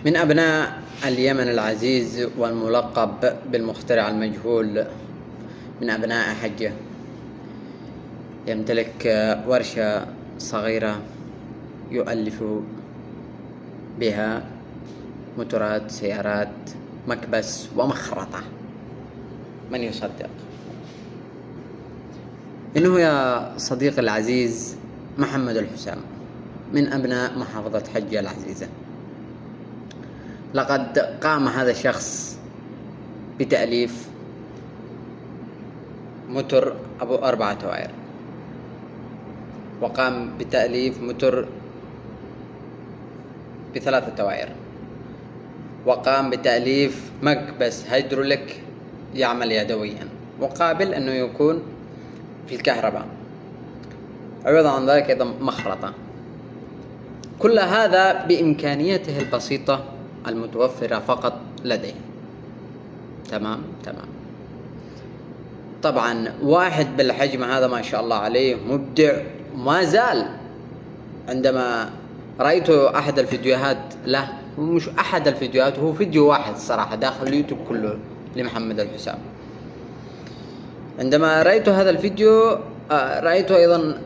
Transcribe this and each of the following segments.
من أبناء اليمن العزيز والملقب بالمخترع المجهول، من أبناء حجة، يمتلك ورشة صغيرة يؤلف بها موتورات سيارات، مكبس ومخرطة. من يصدق؟ إنه يا صديقي العزيز محمد الحسام من أبناء محافظة حجة العزيزة. لقد قام هذا الشخص بتأليف موتور أبو 4 توائر، وقام بتأليف موتور ب3 توائر، وقام بتأليف مكبس هيدروليك يعمل يدويا وقابل أنه يكون في الكهرباء. عوضا عن ذلك أيضا مخرطة. كل هذا بإمكانيته البسيطة المتوفرة فقط لديه. تمام. طبعا واحد بالحجم هذا ما شاء الله عليه مبدع، ما زال. عندما رأيت أحد الفيديوهات له، مش أحد الفيديوهات، هو فيديو واحد الصراحة داخل اليوتيوب كله لمحمد الحسام. عندما رأيت هذا الفيديو رأيت أيضا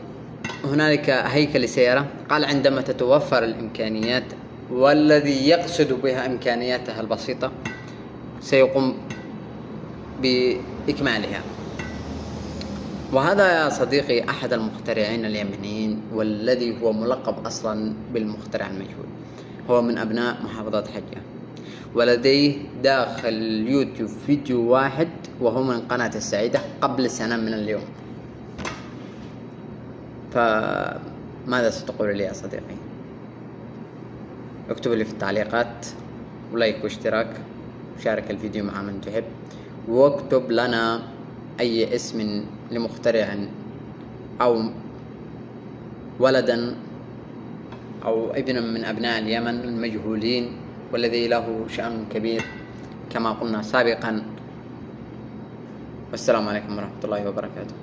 هنالك هيكل سيارة. قال عندما تتوفر الإمكانيات، والذي يقصد بها إمكانياتها البسيطة، سيقوم بإكمالها. وهذا يا صديقي أحد المخترعين اليمنيين، والذي هو ملقب أصلا بالمخترع المجهول. هو من أبناء محافظة حجة، ولديه داخل اليوتيوب فيديو واحد وهو من قناة السعيدة قبل سنة من اليوم. فماذا ستقول لي يا صديقي؟ اكتب لي في التعليقات، ولايك واشتراك، وشارك الفيديو مع من تحب، واكتب لنا أي اسم لمخترع أو ولدا أو ابن من أبناء اليمن المجهولين، والذي له شأن كبير كما قلنا سابقا. والسلام عليكم ورحمة الله وبركاته.